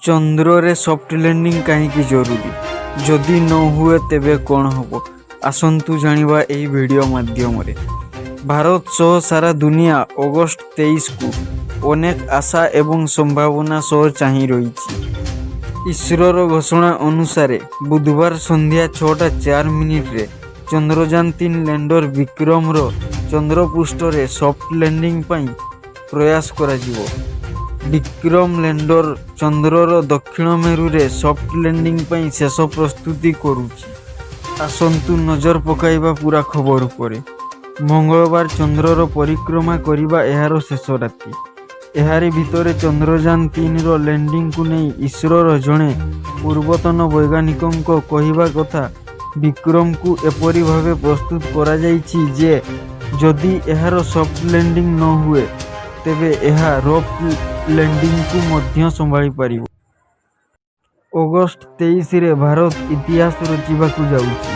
ଚନ୍ଦ୍ରରେ soft landing କାହିଁକି ଜରୁରୀ? ଯଦି ନ ହୁଏ ତେବେ କ'ଣ ହେବ? ଆସନ୍ତୁ ଜାଣିବା ଏହି ଭିଡ଼ିଓ ମାଧ୍ୟମରେ। ଭାରତ ସହ ସାରା ଦୁନିଆ ଅଗଷ୍ଟ 23କୁ ଅନେକ ଆଶା ଏବଂ ସମ୍ଭାବନା ସହ ଚାହିଁ ରହିଛି। ଇସ୍ରୋର ଘୋଷଣା ଅନୁସାରେ ବୁଧବାର ସନ୍ଧ୍ୟା 6:04ରେ ଚନ୍ଦ୍ରଯାନ-3 ଲ୍ୟାଣ୍ଡର ବିକ୍ରମର ଚନ୍ଦ୍ରପୃଷ୍ଠରେ ସଫ୍ଟ ଲ୍ୟାଣ୍ଡିଂ ପାଇଁ ପ୍ରୟାସ କରାଯିବ। ବିକ୍ରମ ଲ୍ୟାଣ୍ଡର ଚନ୍ଦ୍ରର ଦକ୍ଷିଣ ମେରୁରେ ସଫ୍ଟ ଲ୍ୟାଣ୍ଡିଂ ପାଇଁ ଶେଷ ପ୍ରସ୍ତୁତି କରୁଛି। ଆସନ୍ତୁ ନଜର ପକାଇବା ପୂରା ଖବର ଉପରେ। ମଙ୍ଗଳବାର ଚନ୍ଦ୍ରର ପରିକ୍ରମା କରିବା ଏହାର ଶେଷ ରାତି। ଏହାରି ଭିତରେ ଚନ୍ଦ୍ରଯାନ-3ର ଲ୍ୟାଣ୍ଡିଂକୁ ନେଇ ଇସ୍ରୋର ଜଣେ ପୂର୍ବତନ ବୈଜ୍ଞାନିକଙ୍କ କହିବା କଥା, ବିକ୍ରମକୁ ଏପରି ଭାବେ ପ୍ରସ୍ତୁତ କରାଯାଇଛି ଯେ ଯଦି ଏହାର ସଫ୍ଟ ଲ୍ୟାଣ୍ଡିଂ ନ ହୁଏ ତେବେ ଏହା ରଫ୍ ଲ୍ୟାଣ୍ଡିଂକୁ ମଧ୍ୟ ସମ୍ଭାଳି ପାରିବ। ଅଗଷ୍ଟ 23ରେ ଭାରତ ଇତିହାସ ରଚିବାକୁ ଯାଉଛି।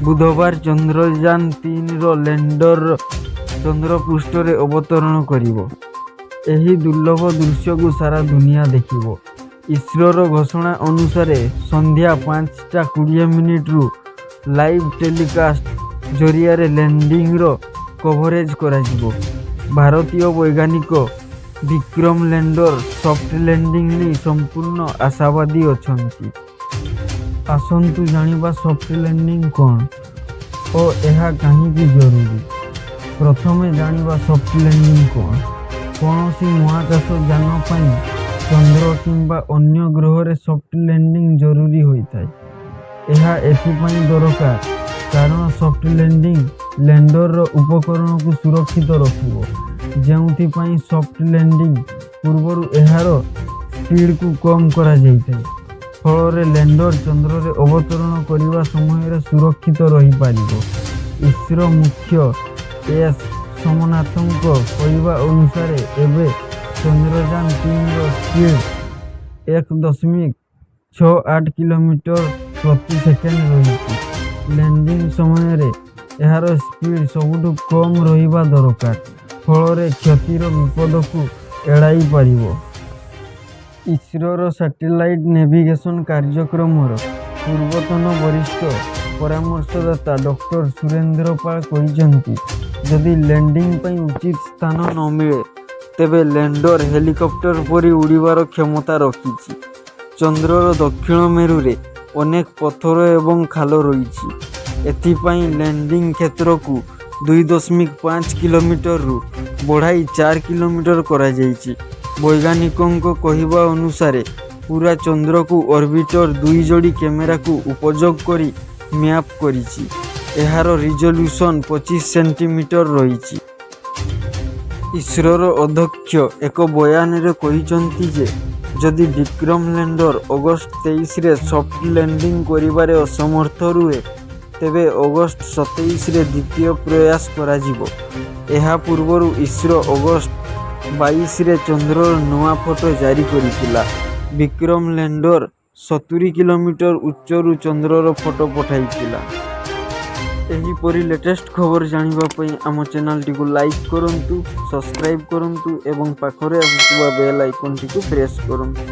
ବୁଧବାର ଚନ୍ଦ୍ରଯାନ-3ର ଲ୍ୟାଣ୍ଡର ଚନ୍ଦ୍ରପୃଷ୍ଠରେ ଅବତରଣ କରିବ। ଏହି ଦୁର୍ଲଭ ଦୃଶ୍ୟକୁ ସାରା ଦୁନିଆ ଦେଖିବ। ଇସ୍ରୋର ଘୋଷଣା ଅନୁସାରେ ସନ୍ଧ୍ୟା 5:20ରୁ ଲାଇଭ୍ ଟେଲିକାଷ୍ଟ ଜରିଆରେ ଲ୍ୟାଣ୍ଡିଂର କଭରେଜ କରାଯିବ। ଭାରତୀୟ ବୈଜ୍ଞାନିକ ବିକ୍ରମ ଲ୍ୟାଣ୍ଡର ସଫ୍ଟ ଲ୍ୟାଣ୍ଡିଂ ନେଇ ସମ୍ପୂର୍ଣ୍ଣ ଆଶାବାଦୀ ଅଛନ୍ତି। ଆସନ୍ତୁ ଜାଣିବା ସଫ୍ଟ ଲ୍ୟାଣ୍ଡିଂ କ'ଣ ଓ ଏହା କାହିଁକି ଜରୁରୀ। ପ୍ରଥମେ ଜାଣିବା ସଫ୍ଟ ଲ୍ୟାଣ୍ଡିଂ କ'ଣ। କୌଣସି ମହାକାଶ ଯାନ ପାଇଁ ଚନ୍ଦ୍ର କିମ୍ବା ଅନ୍ୟ ଗ୍ରହରେ ସଫ୍ଟ ଲ୍ୟାଣ୍ଡିଂ ଜରୁରୀ ହୋଇଥାଏ। ଏହା ଏଥିପାଇଁ ଦରକାର କାରଣ ସଫ୍ଟ ଲ୍ୟାଣ୍ଡିଂ ଲ୍ୟାଣ୍ଡରର ଉପକରଣକୁ ସୁରକ୍ଷିତ ରଖିବ, ଯେଉଁଥିପାଇଁ ସଫ୍ଟ ଲ୍ୟାଣ୍ଡିଂ ପୂର୍ବରୁ ଏହାର ସ୍ପିଡ୍କୁ କମ୍ କରାଯାଇଥାଏ। ଫଳରେ ଲ୍ୟାଣ୍ଡର ଚନ୍ଦ୍ରରେ ଅବତରଣ କରିବା ସମୟରେ ସୁରକ୍ଷିତ ରହିପାରିବ। ଇସ୍ରୋ ମୁଖ୍ୟ ଏସ୍ ସୋମନାଥଙ୍କ କହିବା ଅନୁସାରେ ଏବେ ଚନ୍ଦ୍ରଯାନ-3ର ସ୍ପିଡ୍ 1.68 କିଲୋମିଟର ପ୍ରତି ସେକେଣ୍ଡ ରହିଛି। ଲ୍ୟାଣ୍ଡିଂ ସମୟରେ ଏହାର ସ୍ପିଡ୍ ସବୁଠୁ କମ୍ ରହିବା ଦରକାର, ଫଳରେ କ୍ଷତିର ବିପଦକୁ ଏଡ଼ାଇ ପାରିବ। ଇସ୍ରୋର ସାଟେଲାଇଟ୍ ନେଭିଗେସନ୍ କାର୍ଯ୍ୟକ୍ରମର ପୂର୍ବତନ ବରିଷ୍ଠ ପରାମର୍ଶଦାତା ଡକ୍ଟର ସୁରେନ୍ଦ୍ର ପାଳ କହିଛନ୍ତି, ଯଦି ଲ୍ୟାଣ୍ଡିଂ ପାଇଁ ଉଚିତ ସ୍ଥାନ ନ ମିଳେ ତେବେ ଲ୍ୟାଣ୍ଡର ହେଲିକପ୍ଟର ପରି ଉଡ଼ିବାର କ୍ଷମତା ରଖିଛି। ଚନ୍ଦ୍ରର ଦକ୍ଷିଣ ମେରୁରେ ଅନେକ ପଥର ଏବଂ ଖାଲ ରହିଛି। ଏଥିପାଇଁ ଲ୍ୟାଣ୍ଡିଂ କ୍ଷେତ୍ରକୁ 2.5 କିଲୋମିଟରରୁ ବଢ଼ାଇ 4 କିଲୋମିଟର କରାଯାଇଛି। ବୈଜ୍ଞାନିକଙ୍କ କହିବା ଅନୁସାରେ ପୁରା ଚନ୍ଦ୍ରକୁ ଅର୍ବିଟର 2 ଯୋଡ଼ି କ୍ୟାମେରାକୁ ଉପଯୋଗ କରି ମ୍ୟାପ୍ କରିଛି। ଏହାର ରିଜଲ୍ୟୁସନ୍ 25 ସେଣ୍ଟିମିଟର ରହିଛି। ଇସ୍ରୋର ଅଧ୍ୟକ୍ଷ ଏକ ବୟାନରେ କହିଛନ୍ତି ଯେ ଯଦି ବିକ୍ରମ ଲ୍ୟାଣ୍ଡର ଅଗଷ୍ଟ 23ରେ ସଫ୍ଟ ଲ୍ୟାଣ୍ଡିଂ କରିବାରେ ଅସମର୍ଥ ରୁହେ ତେବେ ଅଗଷ୍ଟ 27ରେ ଦ୍ୱିତୀୟ ପ୍ରୟାସ କରାଯିବ। ଏହା ପୂର୍ବରୁ ଇସ୍ରୋ ଅଗଷ୍ଟ 22ରେ ଚନ୍ଦ୍ରର ନୂଆ ଫଟୋ ଜାରି କରିଥିଲା। ବିକ୍ରମ ଲ୍ୟାଣ୍ଡର 70 କିଲୋମିଟର ଉଚ୍ଚରୁ ଚନ୍ଦ୍ରର ଫଟୋ ପଠାଇଥିଲା। ଏହିପରି ଲେଟେଷ୍ଟ ଖବର ଜାଣିବା ପାଇଁ ଆମ ଚ୍ୟାନେଲଟିକୁ ଲାଇକ୍ କରନ୍ତୁ, ସବସ୍କ୍ରାଇବ୍ କରନ୍ତୁ ଏବଂ ପାଖରେ ଆସୁଥିବା ବେଲ୍ ଆଇକନ୍ଟିକୁ ପ୍ରେସ୍ କରନ୍ତୁ।